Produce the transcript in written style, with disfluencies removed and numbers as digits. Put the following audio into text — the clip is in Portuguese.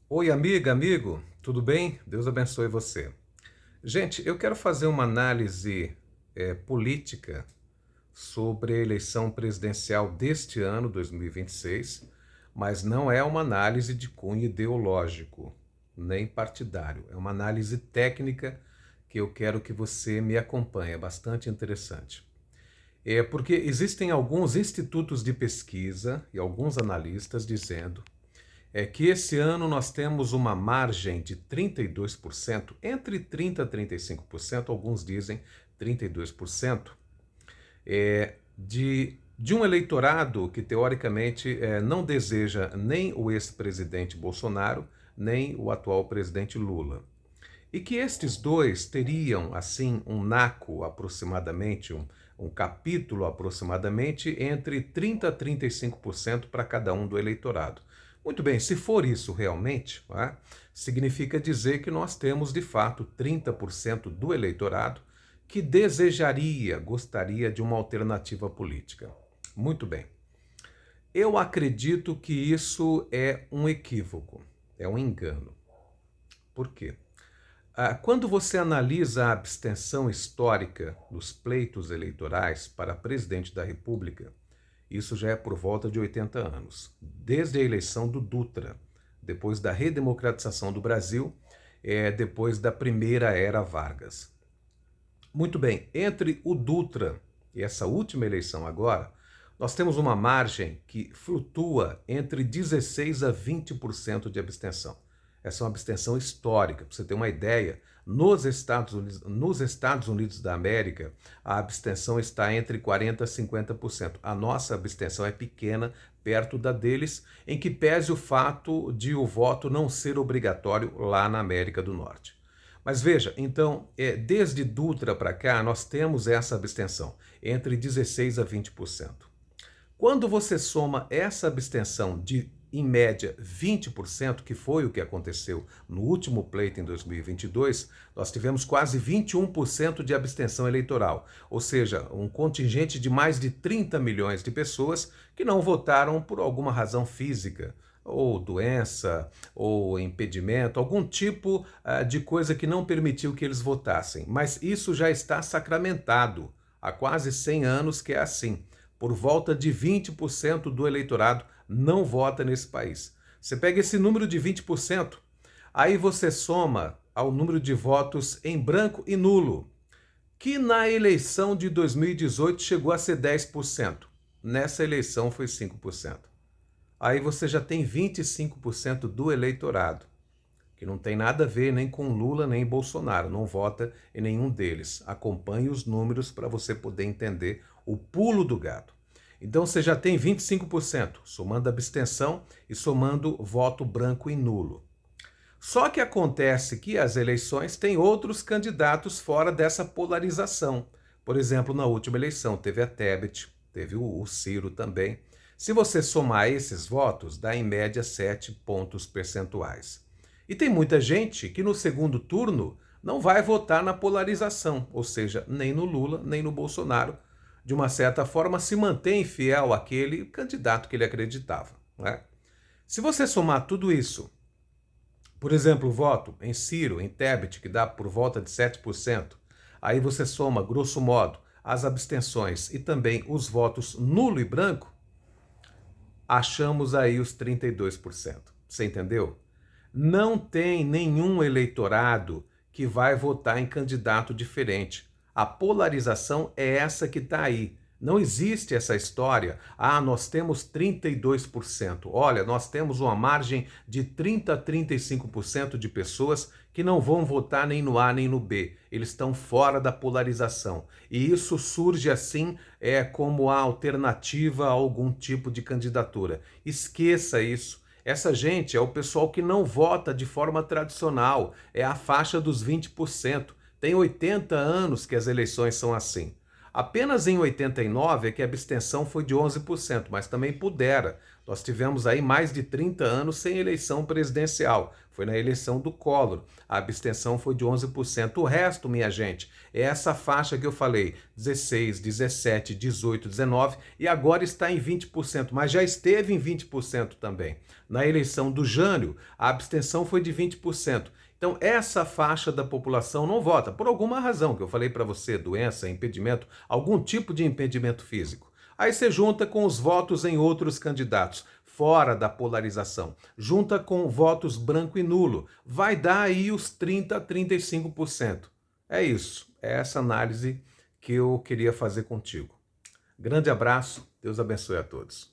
Oi, amiga, amigo, tudo bem? Deus abençoe você. Gente, eu quero fazer uma análise política sobre a eleição presidencial deste ano, 2026, mas não é uma análise de cunho ideológico, nem partidário. É uma análise técnica que eu quero que você me acompanhe. É bastante interessante. É porque existem alguns institutos de pesquisa e alguns analistas dizendo que esse ano nós temos uma margem de 32%, entre 30% a 35%, alguns dizem 32%, de um eleitorado que teoricamente não deseja nem o ex-presidente Bolsonaro, nem o atual presidente Lula. E que estes dois teriam, assim, um naco aproximadamente, um capítulo aproximadamente, entre 30% a 35% para cada um do eleitorado. Muito bem, se for isso realmente, não é? Significa dizer que nós temos, de fato, 30% do eleitorado que desejaria, gostaria de uma alternativa política. Muito bem. Eu acredito que isso é um equívoco, é um engano. Por quê? Quando você analisa a abstenção histórica dos pleitos eleitorais para presidente da República, isso já é por volta de 80 anos, desde a eleição do Dutra, depois da redemocratização do Brasil, depois da primeira era Vargas. Muito bem, entre o Dutra e essa última eleição agora, nós temos uma margem que flutua entre 16% a 20% de abstenção. Essa é uma abstenção histórica. Para você ter uma ideia, nos Estados Unidos da América, a abstenção está entre 40% a 50%. A nossa abstenção é pequena, perto da deles, em que pese o fato de o voto não ser obrigatório lá na América do Norte. Mas veja, então, desde Dutra para cá, nós temos essa abstenção, entre 16% a 20%. Quando você soma essa abstenção de, em média, 20%, que foi o que aconteceu no último pleito em 2022, nós tivemos quase 21% de abstenção eleitoral, ou seja, um contingente de mais de 30 milhões de pessoas que não votaram por alguma razão física, ou doença, ou impedimento, algum tipo de coisa que não permitiu que eles votassem. Mas isso já está sacramentado há quase 100 anos que é assim. Por volta de 20% do eleitorado não vota nesse país. Você pega esse número de 20%, aí você soma ao número de votos em branco e nulo, que na eleição de 2018 chegou a ser 10%. Nessa eleição foi 5%. Aí você já tem 25% do eleitorado, que não tem nada a ver nem com Lula nem Bolsonaro, não vota em nenhum deles. Acompanhe os números para você poder entender o pulo do gato. Então você já tem 25%, somando abstenção e somando voto branco e nulo. Só que acontece que as eleições têm outros candidatos fora dessa polarização. Por exemplo, na última eleição teve a Tebet, teve o Ciro também. Se você somar esses votos, dá em média 7 pontos percentuais. E tem muita gente que no segundo turno não vai votar na polarização, ou seja, nem no Lula, nem no Bolsonaro. De uma certa forma, se mantém fiel àquele candidato que ele acreditava. Não é? Se você somar tudo isso, por exemplo, o voto em Ciro, em Tebet, que dá por volta de 7%, aí você soma, grosso modo, as abstenções e também os votos nulo e branco, achamos aí os 32%. Você entendeu? Não tem nenhum eleitorado que vai votar em candidato diferente. A polarização é essa que está aí. Não existe essa história. Nós temos 32%. Olha, nós temos uma margem de 30% a 35% de pessoas que não vão votar nem no A nem no B. Eles estão fora da polarização. E isso surge assim como a alternativa a algum tipo de candidatura. Esqueça isso. Essa gente é o pessoal que não vota de forma tradicional, é a faixa dos 20%. Tem 80 anos que as eleições são assim. Apenas em 89 é que a abstenção foi de 11%, mas também pudera. Nós tivemos aí mais de 30 anos sem eleição presidencial. Foi na eleição do Collor. A abstenção foi de 11%. O resto, minha gente, é essa faixa que eu falei, 16, 17, 18, 19 e agora está em 20%, mas já esteve em 20% também. Na eleição do Jânio, a abstenção foi de 20%. Então, essa faixa da população não vota, por alguma razão que eu falei para você, doença, impedimento, algum tipo de impedimento físico. Aí você junta com os votos em outros candidatos, fora da polarização. Junta com votos branco e nulo. Vai dar aí os 30 a 35%. É isso. É essa análise que eu queria fazer contigo. Grande abraço. Deus abençoe a todos.